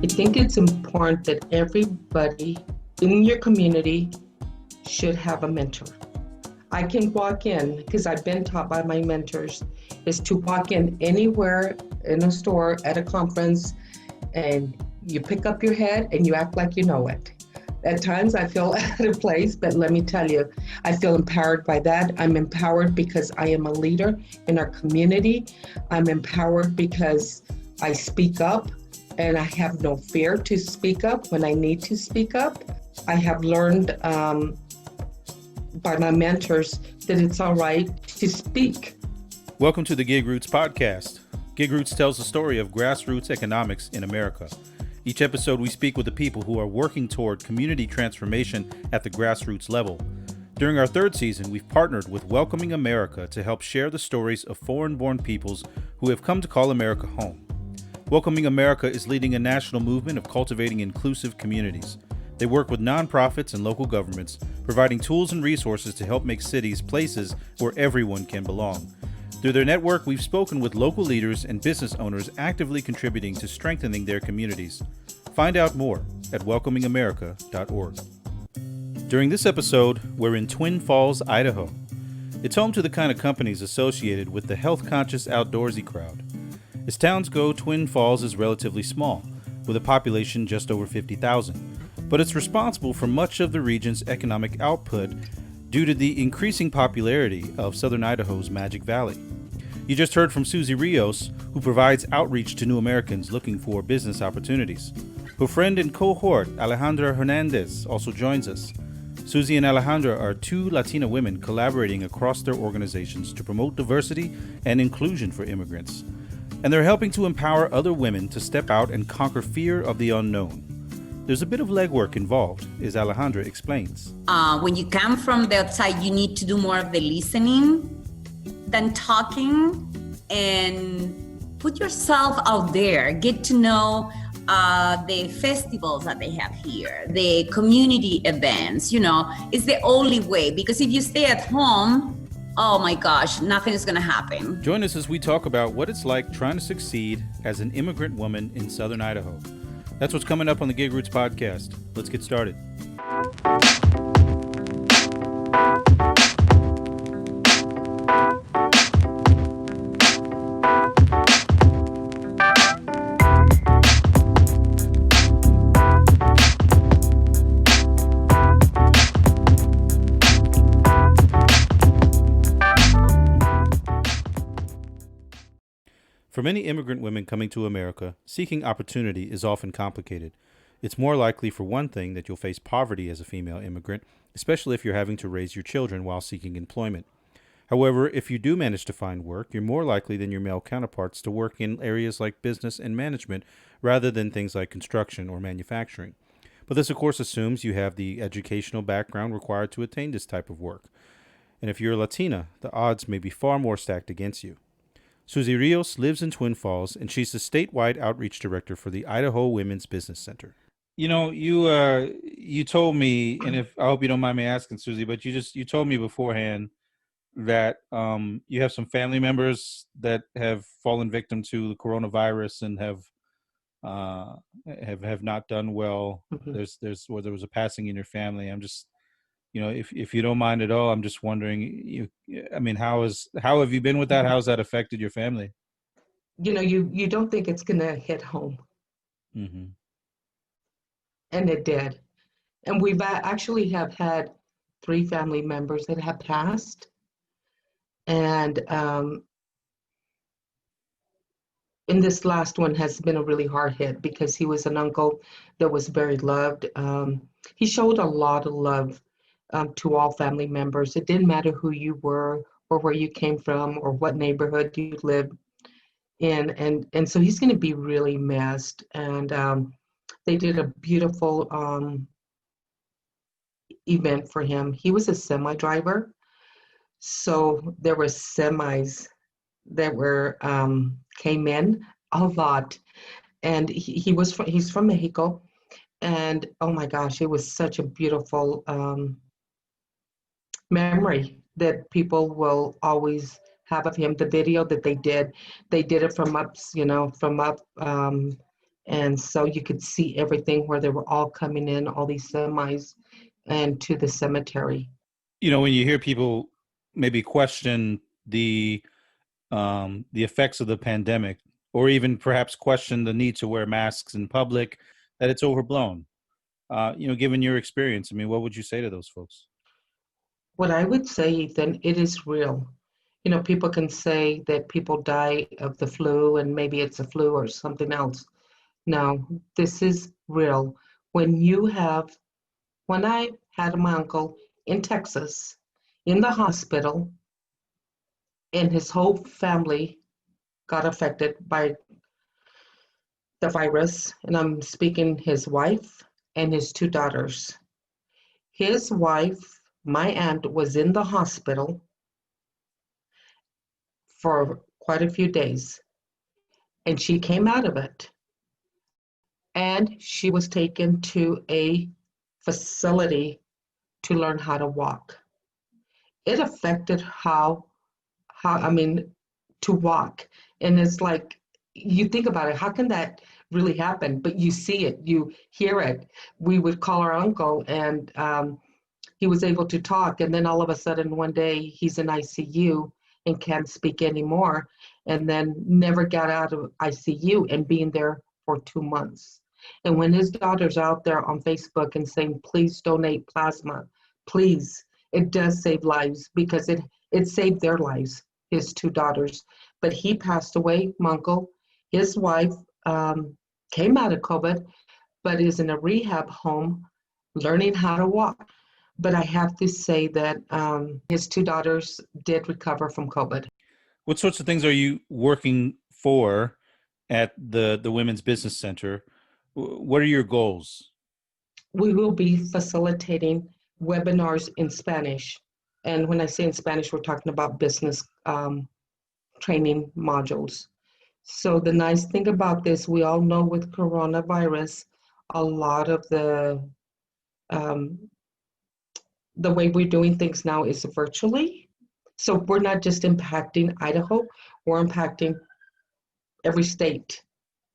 I think it's important that everybody in your community should have a mentor. I can walk in, because I've been taught by my mentors, is to walk in anywhere in a store, at a conference, and you pick up your head and you act like you know it. At times I feel out of place, but let me tell you, I feel empowered by that. I'm empowered because I am a leader in our community. I'm empowered because I speak up and I have no fear to speak up when I need to speak up. I have learned by my mentors that it's all right to speak. Welcome to the GigRoots podcast. GigRoots tells the story of grassroots economics in America. Each episode we speak with the people who are working toward community transformation at the grassroots level. During our third season, we've partnered with Welcoming America to help share the stories of foreign-born peoples who have come to call America home. Welcoming America is leading a national movement of cultivating inclusive communities. They work with nonprofits and local governments, providing tools and resources to help make cities places where everyone can belong. Through their network, we've spoken with local leaders and business owners actively contributing to strengthening their communities. Find out more at welcomingamerica.org. During this episode, we're in Twin Falls, Idaho. It's home to the kind of companies associated with the health-conscious outdoorsy crowd. As towns go, Twin Falls is relatively small, with a population just over 50,000, but it's responsible for much of the region's economic output due to the increasing popularity of southern Idaho's Magic Valley. You just heard from Susie Rios, who provides outreach to new Americans looking for business opportunities. Her friend and cohort, Alejandra Hernandez, also joins us. Susie and Alejandra are two Latina women collaborating across their organizations to promote diversity and inclusion for immigrants. And they're helping to empower other women to step out and conquer fear of the unknown. There's a bit of legwork involved, as Alejandra explains. When you come from the outside, you need to do more of the listening than talking, and put yourself out there. Get to know the festivals that they have here, the community events. It's the only way, because if you stay at home, oh my gosh, nothing is going to happen. Join us as we talk about what it's like trying to succeed as an immigrant woman in southern Idaho. That's what's coming up on the GigRoots podcast. Let's get started. For many immigrant women coming to America, seeking opportunity is often complicated. It's more likely, for one thing, that you'll face poverty as a female immigrant, especially if you're having to raise your children while seeking employment. However, if you do manage to find work, you're more likely than your male counterparts to work in areas like business and management rather than things like construction or manufacturing. But this, of course, assumes you have the educational background required to attain this type of work. And if you're Latina, the odds may be far more stacked against you. Susie Rios lives in Twin Falls, and she's the statewide outreach director for the Idaho Women's Business Center. You told me, and if I hope you don't mind me asking, Susie, but you told me beforehand that you have some family members that have fallen victim to the coronavirus and have not done well. Mm-hmm. There was a passing in your family. I'm just, if you don't mind at all, I'm just wondering, how have you been with that? How's that affected your family? You don't think it's going to hit home. Mm-hmm. And it did. And we've actually have had 3 family members that have passed. And and this last one has been a really hard hit because he was an uncle that was very loved. He showed a lot of love to all family members. It didn't matter who you were or where you came from or what neighborhood you lived in. And so he's going to be really missed. And they did a beautiful event for him. He was a semi driver. So there were semis that were came in a lot, and he's from Mexico, and oh my gosh, it was such a beautiful memory that people will always have of him. The video that they did it from up, And so you could see everything where they were all coming in, all these semis, and to the cemetery. You know, when you hear people maybe question the effects of the pandemic, or even perhaps question the need to wear masks in public, that it's overblown. You know, given your experience, I mean, what would you say to those folks? What I would say, Ethan, it is real. You know, people can say that people die of the flu and maybe it's a flu or something else. No, this is real. When I had my uncle in Texas in the hospital and his whole family got affected by the virus, and I'm speaking his wife and his two daughters. His wife, my aunt, was in the hospital for quite a few days, and she came out of it. And she was taken to a facility to learn how to walk. It affected I mean, to walk. And it's like, you think about it, how can that really happen? But you see it, you hear it. We would call our uncle and he was able to talk. And then all of a sudden one day he's in ICU and can't speak anymore. And then never got out of ICU and being there for 2 months. And when his daughter's out there on Facebook and saying, please donate plasma, please, it does save lives because it saved their lives, his two daughters. But he passed away, my uncle. His wife came out of COVID, but is in a rehab home learning how to walk. But I have to say that his two daughters did recover from COVID. What sorts of things are you working for at the Women's Business Center? What are your goals? We will be facilitating webinars in Spanish. And when I say in Spanish, we're talking about business training modules. So the nice thing about this, we all know with coronavirus, a lot of the way we're doing things now is virtually. So we're not just impacting Idaho, we're impacting every state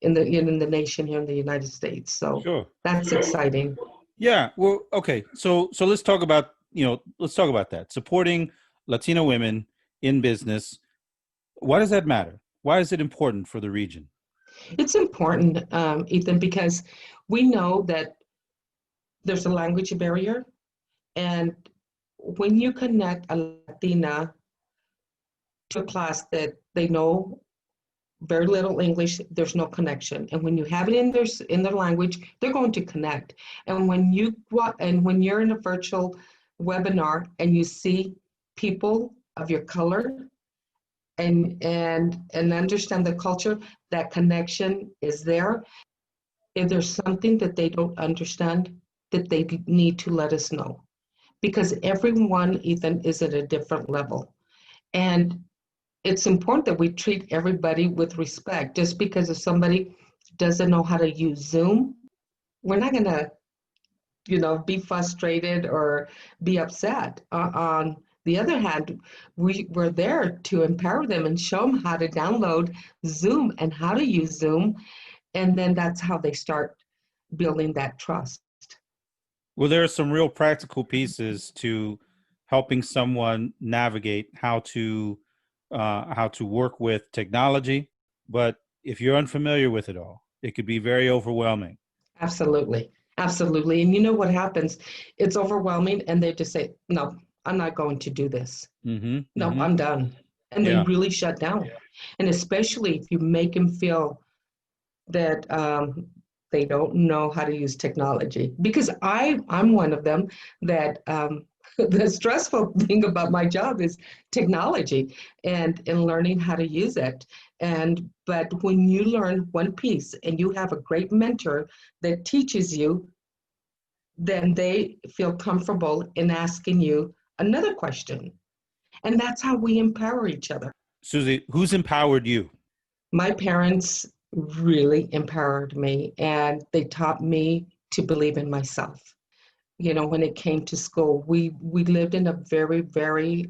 in the nation here in the United States. So Sure. That's exciting. Yeah. Well, okay. So let's talk about that. Supporting Latino women in business. Why does that matter? Why is it important for the region? It's important, Ethan, because we know that there's a language barrier. And when you connect a Latina to a class that they know very little English, there's no connection. And when you have it in their language, they're going to connect. And when you're in a virtual webinar and you see people of your color and understand the culture, that connection is there. If there's something that they don't understand, that they need to let us know. Because everyone, Ethan, is at a different level. And it's important that we treat everybody with respect. Just because if somebody doesn't know how to use Zoom, we're not going to, be frustrated or be upset. On the other hand, we're there to empower them and show them how to download Zoom and how to use Zoom. And then that's how they start building that trust. Well, there are some real practical pieces to helping someone navigate how to work with technology. But if you're unfamiliar with it all, it could be very overwhelming. Absolutely. Absolutely. And you know what happens? It's overwhelming and they just say, no, I'm not going to do this. No, I'm done. And they really shut down. And especially if you make them feel that they don't know how to use technology. Because I'm one of them that the stressful thing about my job is technology and learning how to use it. But when you learn one piece and you have a great mentor that teaches you, then they feel comfortable in asking you another question. And that's how we empower each other. Susie, who's empowered you? My parents really empowered me, and they taught me to believe in myself. When it came to school, we lived in a very, very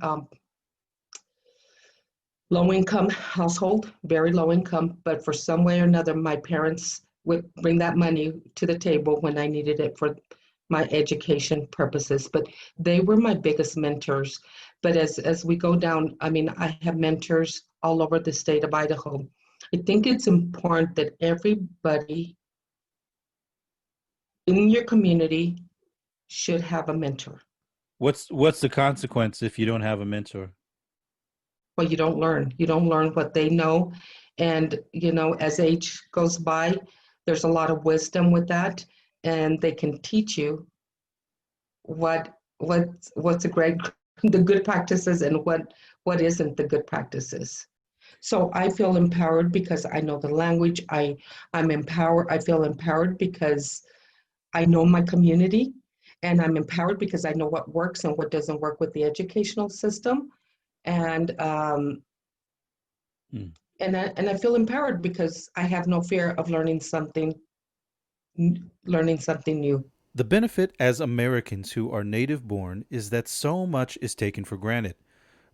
low income household, very low income, but for some way or another, my parents would bring that money to the table when I needed it for my education purposes. But they were my biggest mentors. But as we go down, I mean, I have mentors all over the state of Idaho. I think it's important that everybody in your community should have a mentor. What's the consequence if you don't have a mentor? Well, you don't learn. You don't learn what they know. And, you know, as age goes by, there's a lot of wisdom with that. And they can teach you what's the great, the good practices and what isn't the good practices. So I feel empowered because I know the language. I'm empowered. I feel empowered because I know my community, and I'm empowered because I know what works and what doesn't work with the educational system. And and I feel empowered because I have no fear of learning something new. The benefit as Americans who are native born is that so much is taken for granted.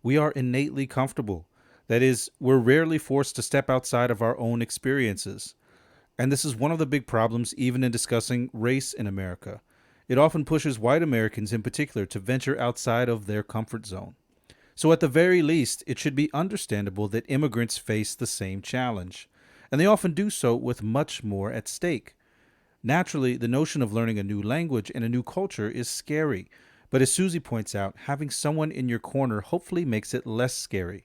We are innately comfortable. That is, we're rarely forced to step outside of our own experiences. And this is one of the big problems even in discussing race in America. It often pushes white Americans in particular to venture outside of their comfort zone. So at the very least, it should be understandable that immigrants face the same challenge, and they often do so with much more at stake. Naturally, the notion of learning a new language and a new culture is scary, but as Susie points out, having someone in your corner hopefully makes it less scary.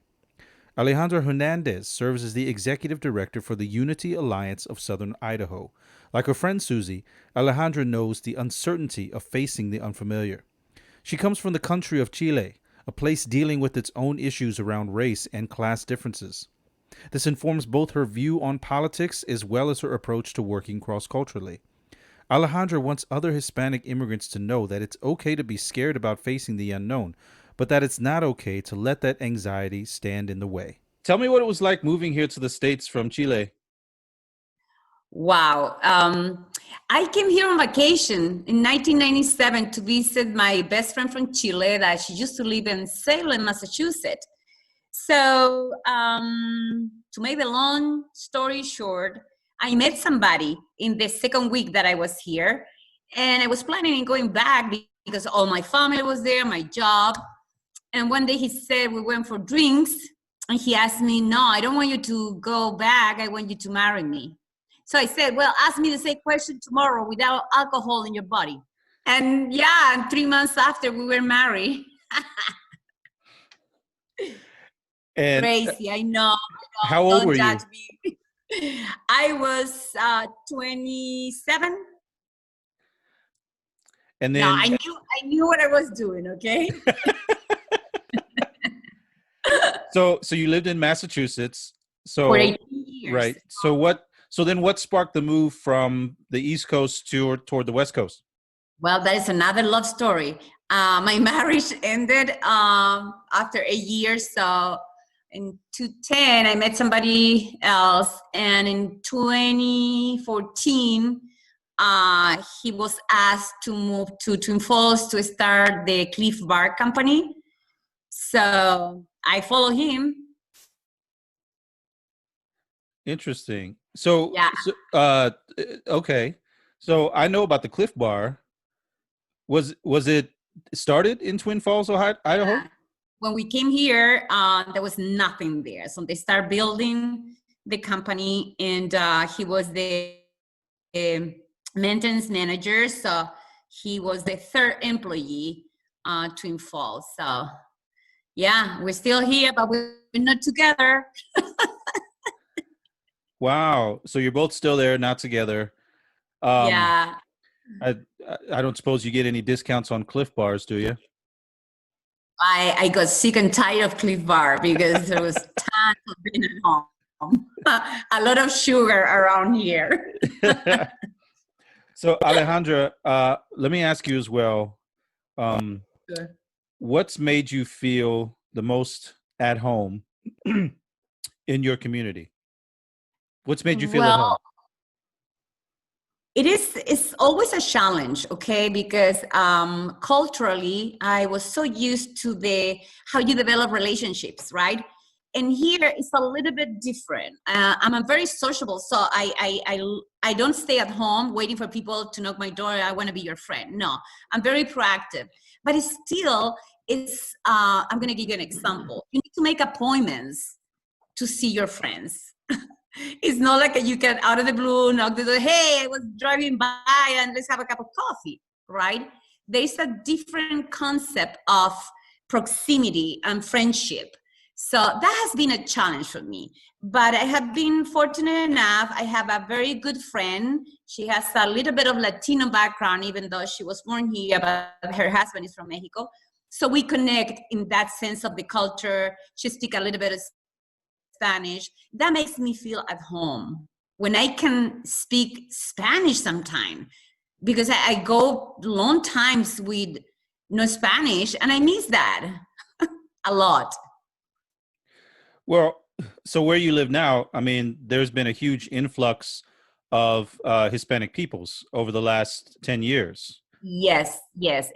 Alejandra Hernandez serves as the executive director for the Unity Alliance of Southern Idaho. Like her friend Susie, Alejandra knows the uncertainty of facing the unfamiliar. She comes from the country of Chile, a place dealing with its own issues around race and class differences. This informs both her view on politics as well as her approach to working cross-culturally. Alejandra wants other Hispanic immigrants to know that it's okay to be scared about facing the unknown, but that it's not okay to let that anxiety stand in the way. Tell me what it was like moving here to the States from Chile. Wow. I came here on vacation in 1997 to visit my best friend from Chile that she used to live in Salem, Massachusetts. So to make the long story short, I met somebody in the second week that I was here, and I was planning on going back because all my family was there, my job. And one day he said, we went for drinks, and he asked me, no, I don't want you to go back. I want you to marry me. So I said, well, ask me the same question tomorrow without alcohol in your body. And yeah, 3 months after we were married. And crazy, I know. How old Don't were you? judge me. I was 27. And then No, I knew what I was doing, okay? So you lived in Massachusetts. So For 18 years. right. So then what sparked the move from the East Coast toward the West Coast? Well, that is another love story. My marriage ended after a year. So in 2010, I met somebody else. And in 2014, he was asked to move to Twin Falls to start the Clif Bar company. So I follow him. Interesting. So, Yeah. Okay. So I know about the Clif Bar. Was it started in Twin Falls, Idaho? Yeah. When we came here, there was nothing there. So they started building the company, and he was the maintenance manager. So he was the third employee Twin Falls. So yeah, we're still here, but we're not together. Wow. So you're both still there, not together. Yeah. I don't suppose you get any discounts on Clif Bars, do you? I got sick and tired of Clif Bar because there was tons of being at home. A lot of sugar around here. So Alejandra, let me ask you as well. Sure. What's made you feel the most at home in your community? What's made you feel at home? It's always a challenge, okay? Because culturally, I was so used to how you develop relationships, right? And here it's a little bit different. I'm a very sociable, so I don't stay at home waiting for people to knock my door. I want to be your friend. No, I'm very proactive. But it's still, I'm going to give you an example. You need to make appointments to see your friends. It's not like you can out of the blue knock the door. Hey, I was driving by and let's have a cup of coffee, right? There's a different concept of proximity and friendship. So that has been a challenge for me, but I have been fortunate enough. I have a very good friend. She has a little bit of Latino background, even though she was born here, but her husband is from Mexico. So we connect in that sense of the culture. She speaks a little bit of Spanish. That makes me feel at home when I can speak Spanish sometime, because I go long times with no Spanish and I miss that a lot. Well, so where you live now, I mean, there's been a huge influx of Hispanic peoples over the last 10 years. Yes,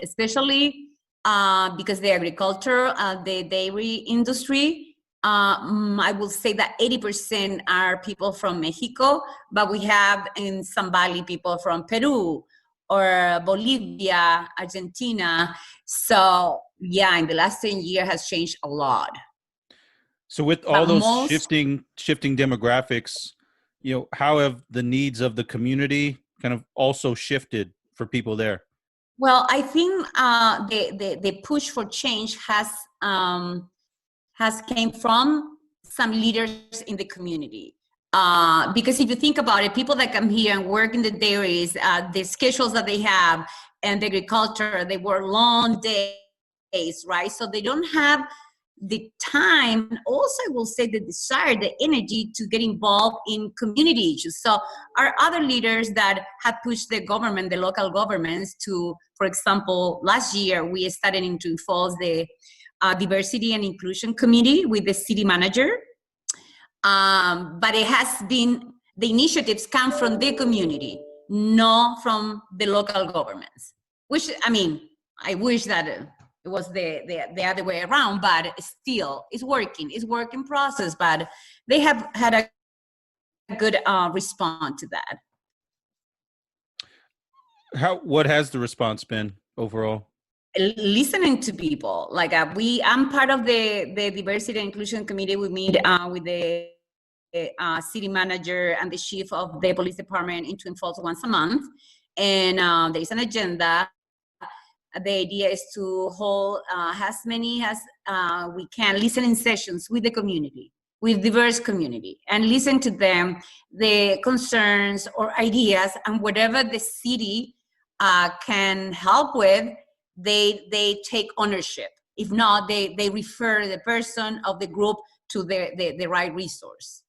especially because the agriculture, the dairy industry, I will say that 80% are people from Mexico, but we have in some valley people from Peru or Bolivia, Argentina. So yeah, in the last 10 years has changed a lot. So with all those shifting demographics, how have the needs of the community kind of also shifted for people there? Well, I think the push for change has came from some leaders in the community. Because if you think about it, people that come here and work in the dairies, the schedules that they have, and the agriculture, they work long days, right? So they don't have the time, and also I will say the desire, the energy to get involved in community issues. So our other leaders that have pushed the government, the local governments to, for example, last year we started in Twin Falls the Diversity and Inclusion Committee with the city manager. But it has been, the initiatives come from the community, not from the local governments, which, I mean, I wish that it was the other way around, but still it's working. It's work in process, but they have had a good response to that. What has the response been overall? Listening to people. Like I'm part of the Diversity and Inclusion Committee. We meet with the city manager and the chief of the police department in Twin Falls once a month. And there is an agenda. The idea is to hold as many as we can listening sessions with the community, with diverse community, and listen to them, the concerns or ideas, and whatever the city can help with, they take ownership. If not, they refer the person of the group to the right resource.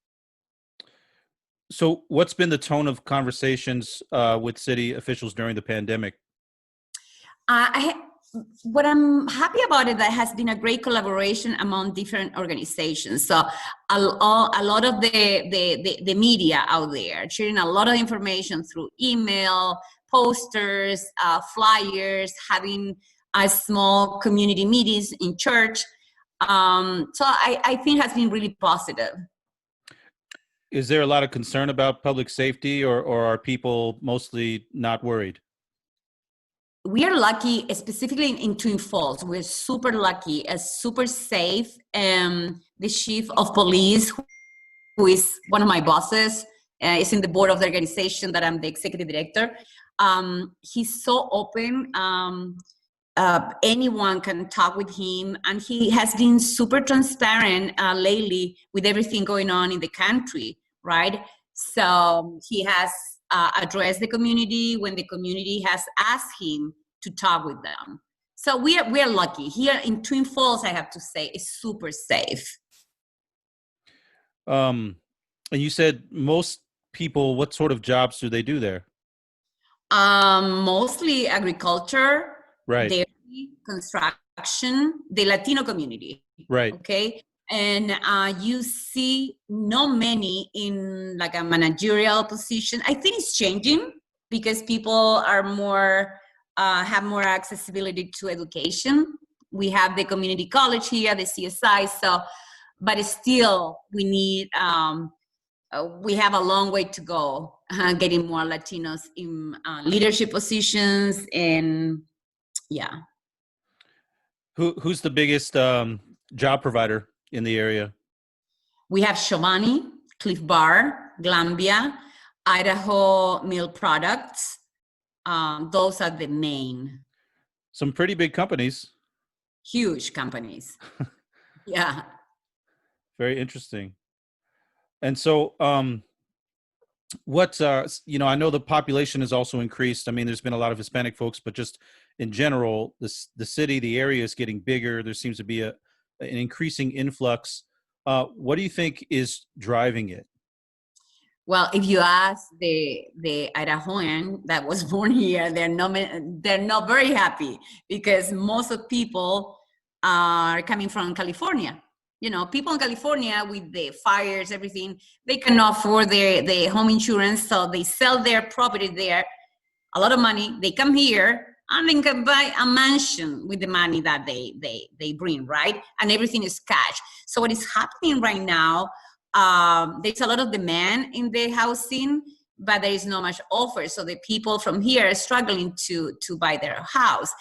So what's been the tone of conversations with city officials during the pandemic? What I'm happy about it, that has been a great collaboration among different organizations. So a lot of the media out there sharing a lot of information through email, posters, flyers, having small community meetings in church. So I think has been really positive. Is there a lot of concern about public safety, or are people mostly not worried? We are lucky, specifically in Twin Falls. We're super lucky, super safe. The chief of police, who is one of my bosses, is in the board of the organization that I'm the executive director. He's so open. Anyone can talk with him, and he has been super transparent lately with everything going on in the country, right? So he has addressed the community when the community has asked him to talk with them. So we are lucky. Here in Twin Falls, I have to say, it's super safe. And you said most people, what sort of jobs do they do there? Mostly agriculture, right, dairy, construction, the Latino community. Right. Okay. And you see not many in like a managerial position. I think it's changing because people are more, have more accessibility to education. We have the community college here, the CSI. So but still we need, we have a long way to go getting more Latinos in leadership positions. And yeah. Who's the biggest job provider in the area? We have Chobani, Clif Bar, Glambia, Idaho Mill Products. Those are the main. Some pretty big companies. Huge companies. Yeah. Very interesting. And so, I know the population has also increased. I mean, there's been a lot of Hispanic folks, but just in general, the city, the area is getting bigger. There seems to be an increasing influx. What do you think is driving it? Well, if you ask the Idahoan that was born here, they're not very happy, because most of people are coming from California. You know, people in California with the fires, everything, they cannot afford their home insurance, so they sell their property there, a lot of money. They come here and they can buy a mansion with the money that they bring, right? And everything is cash. So what is happening right now? There's a lot of demand in the housing, but there is not much offer. So the people from here are struggling to buy their house.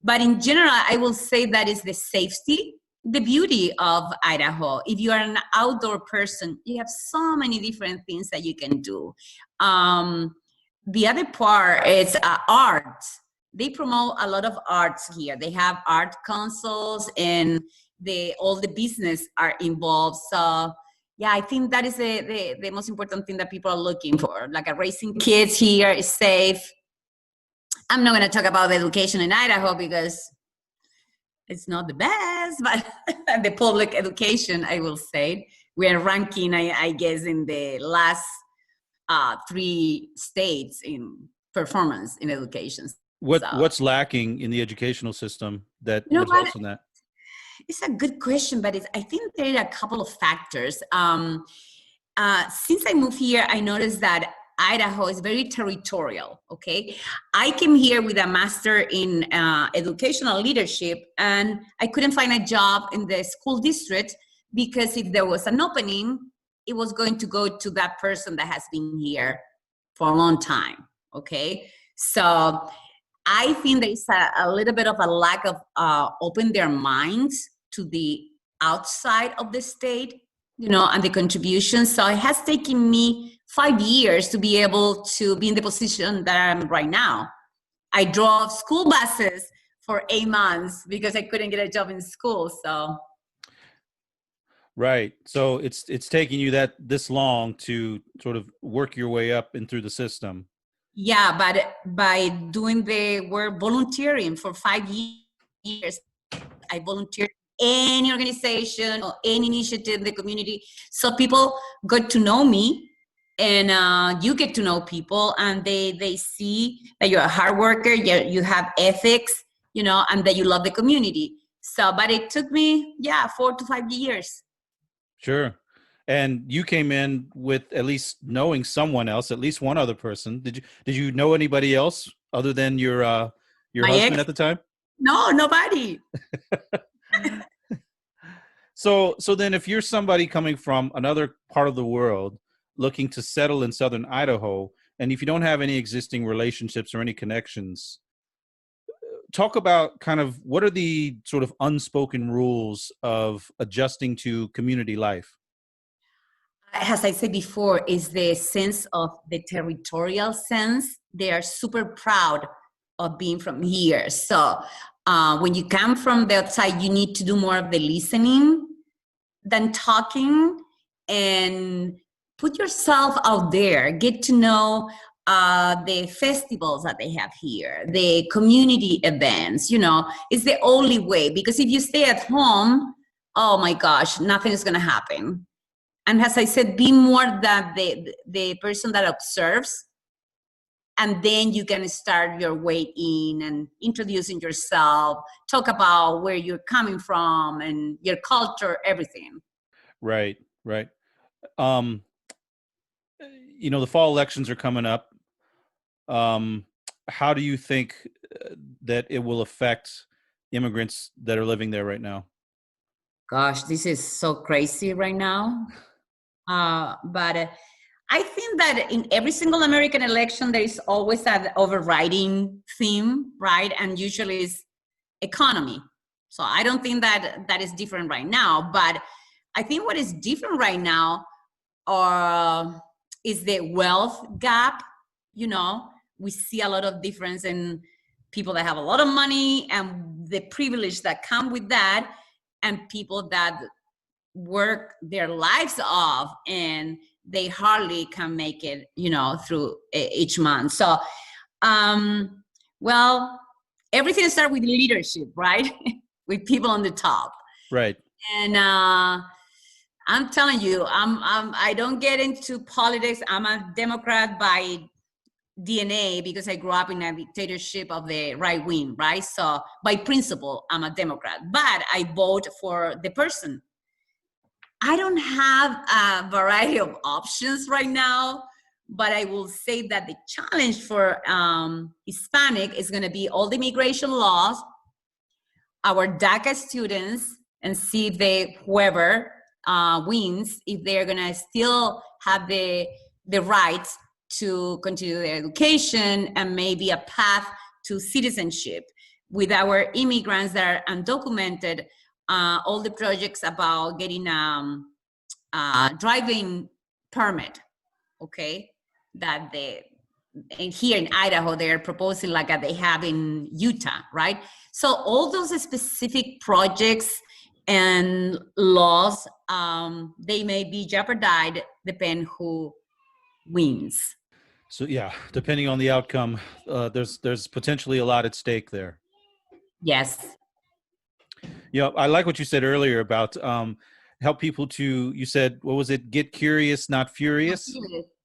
But in general, I will say that is the safety, the beauty of Idaho. If you are an outdoor person, you have so many different things that you can do. The other part is art. They promote a lot of arts here. They have art councils, and all the business are involved. So yeah, I think that is the most important thing that people are looking for. Like raising kids here is safe. I'm not going to talk about the education in Idaho because it's not the best, but the public education, I will say, we are ranking, I guess, in the last 3 states in performance in education. What's lacking in the educational system that results in that? It's a good question, but I think there are a couple of factors. Since I moved here, I noticed that Idaho is very territorial, okay? I came here with a master in educational leadership, and I couldn't find a job in the school district because if there was an opening, it was going to go to that person that has been here for a long time, okay? So I think there's a little bit of a lack of open their minds to the outside of the state, and the contributions. So it has taken me 5 years to be able to be in the position that I'm right now. I drove school buses for 8 months because I couldn't get a job in school. So. Right. So it's taking you this long to sort of work your way up and through the system. Yeah, but by doing the work volunteering for 5 years, I volunteered any organization or any initiative in the community. So people got to know me, and you get to know people, and they see that you're a hard worker, you have ethics, and that you love the community. So, but it took me, 4 to 5 years. Sure. And you came in with at least knowing someone else, at least one other person. Did you know anybody else other than your husband at the time? No, nobody. So then if you're somebody coming from another part of the world looking to settle in southern Idaho, and if you don't have any existing relationships or any connections, talk about kind of what are the sort of unspoken rules of adjusting to community life? As I said before, is the sense of the territorial sense. They are super proud of being from here. So when you come from the outside, you need to do more of the listening than talking, and put yourself out there. Get to know the festivals that they have here, the community events. It's the only way, because if you stay at home, oh my gosh, nothing is going to happen. And as I said, be more than the person that observes, and then you can start your way in and introducing yourself, talk about where you're coming from and your culture, everything. Right. The fall elections are coming up. How do you think that it will affect immigrants that are living there right now? Gosh, this is so crazy right now. But I think that in every single American election, there is always that overriding theme, right? And usually it's economy. So I don't think that that is different right now. But I think what is different right now is the wealth gap. You know, we see a lot of difference in people that have a lot of money and the privilege that come with that, and people that work their lives off and they hardly can make it, you know, through each month. So, well, everything starts with leadership, right? With people on the top. Right. And I'm telling you, I don't get into politics. I'm a Democrat by DNA because I grew up in a dictatorship of the right wing, right? So by principle, I'm a Democrat, but I vote for the person. I don't have a variety of options right now, but I will say that the challenge for Hispanic is going to be all the immigration laws, our DACA students, and see if whoever wins, if they're going to still have the rights to continue their education and maybe a path to citizenship. With our immigrants that are undocumented, all the projects about getting a driving permit, okay, that here in Idaho, they're proposing like they have in Utah, right? So all those specific projects and laws, they may be jeopardized depending who wins. So yeah, depending on the outcome, there's potentially a lot at stake there. Yes. Yeah, I like what you said earlier about help people to, you said, what was it? Get curious, not furious.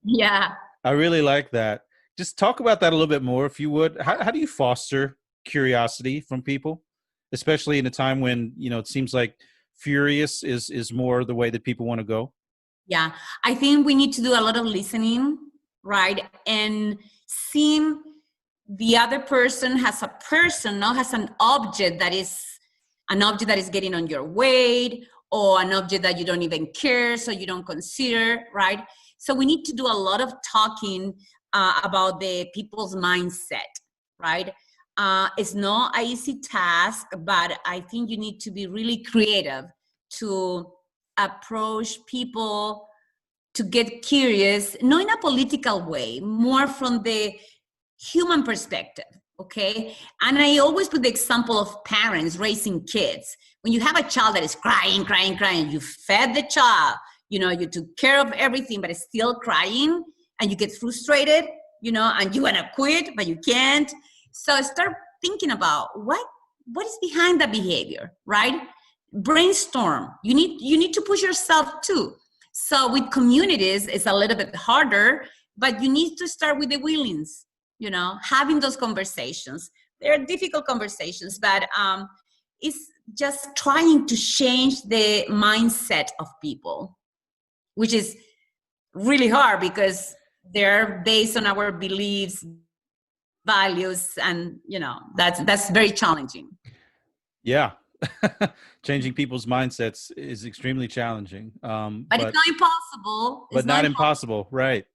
Yeah. I really like that. Just talk about that a little bit more, if you would. How do you foster curiosity from people, especially in a time when, you know, it seems like furious is more the way that people want to go? Yeah, I think we need to do a lot of listening, right? And seeing the other person has a person, not has an object that is getting on your weight, or an object that you don't even care, so you don't consider, right? So we need to do a lot of talking about the people's mindset, right? It's not an easy task, but I think you need to be really creative to approach people to get curious, not in a political way, more from the human perspective, okay? And I always put the example of parents raising kids. When you have a child that is crying, you fed the child, you know, you took care of everything, but it's still crying, and you get frustrated, you know, and you want to quit, but you can't. So start thinking about what is behind that behavior, right? Brainstorm. You need to push yourself too. So with communities, it's a little bit harder, but you need to start with the willings, you know, having those conversations. They're difficult conversations, but it's just trying to change the mindset of people, which is really hard because they're based on our beliefs, values, and, you know, that's very challenging. Yeah. Changing people's mindsets is extremely challenging. But it's not impossible. But not impossible. Right.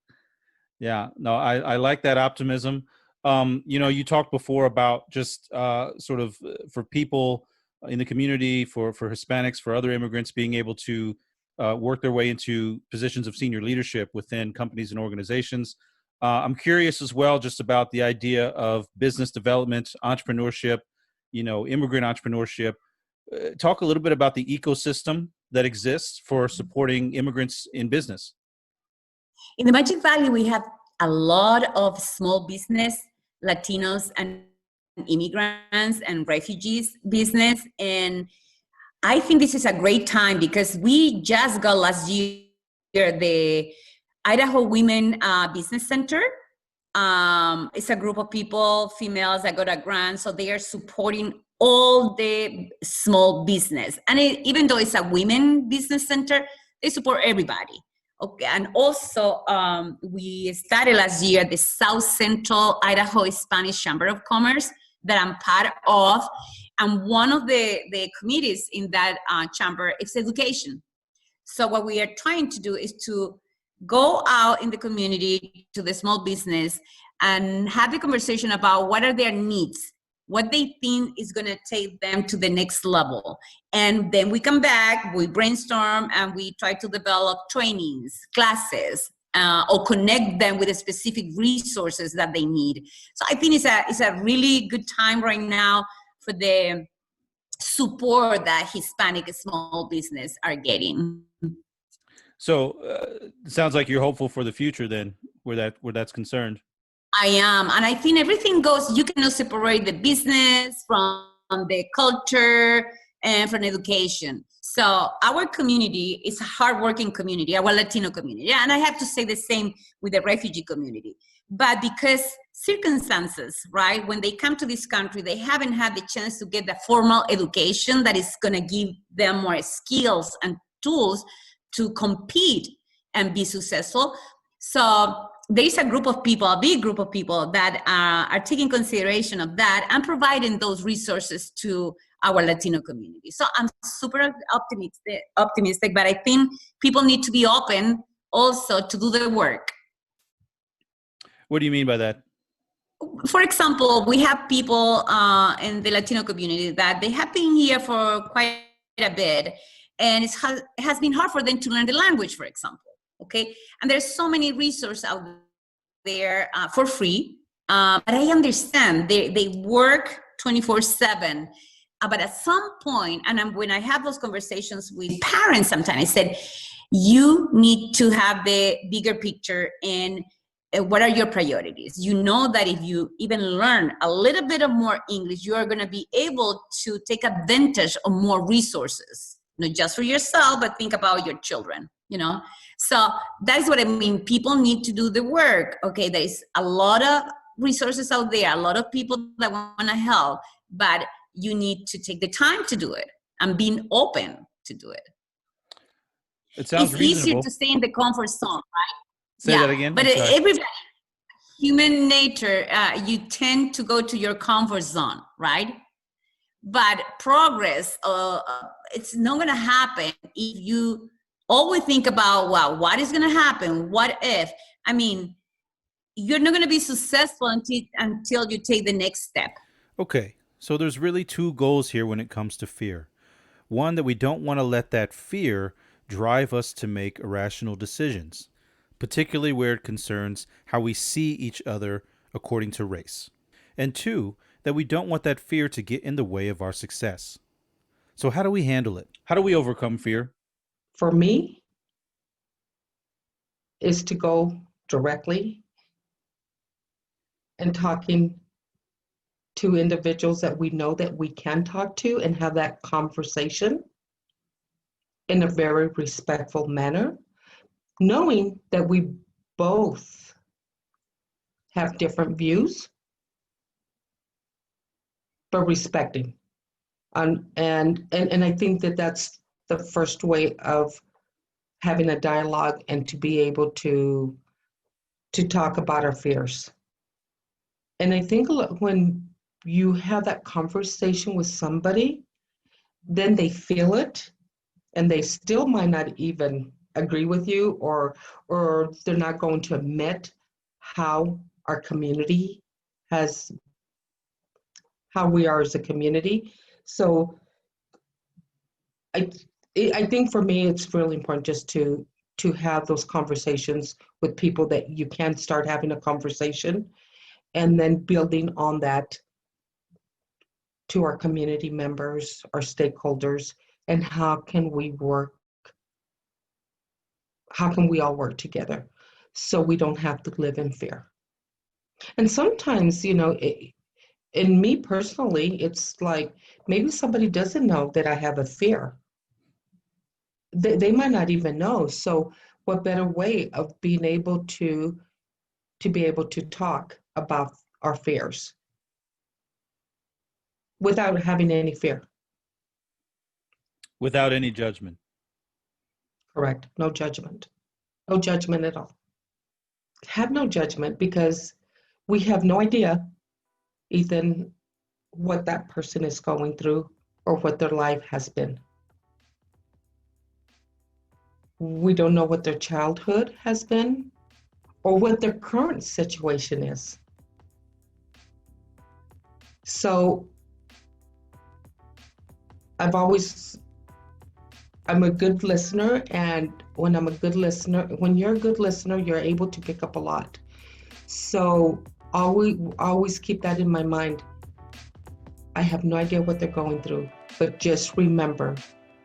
Yeah. No, I like that optimism. You know, you talked before about just sort of for people in the community, for Hispanics, for other immigrants being able to work their way into positions of senior leadership within companies and organizations. I'm curious as well just about the idea of business development, entrepreneurship, you know, immigrant entrepreneurship. Talk a little bit about the ecosystem that exists for supporting immigrants in business. In the Magic Valley, we have a lot of small business, Latinos and immigrants and refugees business. And I think this is a great time because we just got last year the Idaho Women Business Center. It's a group of people, females that got a grant, so they are supporting all the small business. And even though it's a women business center, they support everybody. Okay, and also we started last year the South Central Idaho Spanish Chamber of Commerce that I'm part of. And one of the committees in that chamber is education. So what we are trying to do is to go out in the community to the small business and have a conversation about what are their needs, what they think is going to take them to the next level. And then we come back, we brainstorm, and we try to develop trainings, classes, or connect them with the specific resources that they need. So I think it's a really good time right now for the support that Hispanic small business are getting. So it sounds like you're hopeful for the future then, where that's concerned. I am, and I think everything goes. You cannot separate the business from the culture and from education. So our community is a hardworking community, our Latino community, and I have to say the same with the refugee community. But because circumstances, right, when they come to this country, they haven't had the chance to get the formal education that is going to give them more skills and tools to compete and be successful. So there is a group of people, a big group of people that are taking consideration of that and providing those resources to our Latino community. So I'm super optimistic, but I think people need to be open also to do their work. What do you mean by that? For example, we have people in the Latino community that they have been here for quite a bit, and it has been hard for them to learn the language, for example, okay? And there's so many resources out there for free, but I understand they work 24/7. But at some point, and when I have those conversations with parents sometimes, I said, you need to have the bigger picture and what are your priorities? You know that if you even learn a little bit of more English, you are going to be able to take advantage of more resources, not just for yourself, but think about your children, you know? So that's what I mean. People need to do the work. Okay, there's a lot of resources out there, a lot of people that want to help, but you need to take the time to do it and being open to do it. It sounds it's reasonable. Easier to stay in the comfort zone, right? Say that again. But everybody, human nature, you tend to go to your comfort zone, right? But progress, it's not going to happen if you always think about, well, what is going to happen? What if? I mean, you're not going to be successful until you take the next step. Okay, so there's really two goals here when it comes to fear. One, that we don't want to let that fear drive us to make irrational decisions, particularly where it concerns how we see each other according to race. And two, that we don't want that fear to get in the way of our success. So how do we handle it? How do we overcome fear? For me, is to go directly and talking to individuals that we know that we can talk to and have that conversation in a very respectful manner, knowing that we both have different views, but respecting. And I think that that's the first way of having a dialogue and to be able to talk about our fears. And I think when you have that conversation with somebody, then they feel it, and they still might not even agree with you, or they're not going to admit how our community has, how we are as a community. So I think for me, it's really important just to have those conversations with people that you can start having a conversation, and then building on that to our community members, our stakeholders, and how can we all work together so we don't have to live in fear. And sometimes, in me personally, it's like maybe somebody doesn't know that I have a fear. They might not even know. So what better way of being able to be able to talk about our fears without having any fear? Without any judgment. Correct. No judgment. No judgment at all. Have no judgment, because we have no idea, Ethan, what that person is going through or what their life has been. We don't know what their childhood has been or what their current situation is. So I'm a good listener, and when you're a good listener, you're able to pick up a lot. So always keep that in my mind. I have no idea what they're going through, but just remember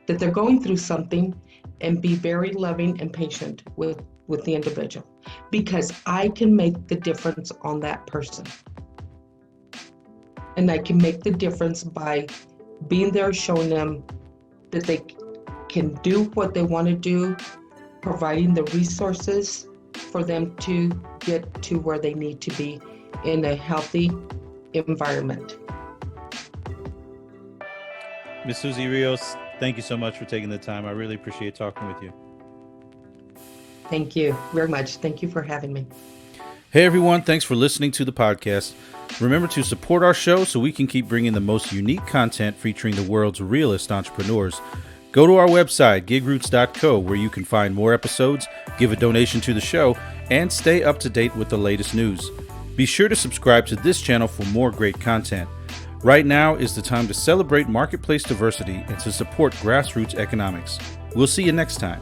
that they're going through something, and be very loving and patient with the individual, because I can make the difference on that person. And I can make the difference by being there, showing them that they can do what they want to do, providing the resources for them to get to where they need to be in a healthy environment. Miss Susie Rios, thank you so much for taking the time. I really appreciate talking with you. Thank you very much. Thank you for having me. Hey everyone, thanks for listening to the podcast. Remember to support our show so we can keep bringing the most unique content featuring the world's realest entrepreneurs. Go to our website, GigRoots.co, where you can find more episodes, give a donation to the show, and stay up to date with the latest news. Be sure to subscribe to this channel for more great content. Right now is the time to celebrate marketplace diversity and to support grassroots economics. We'll see you next time.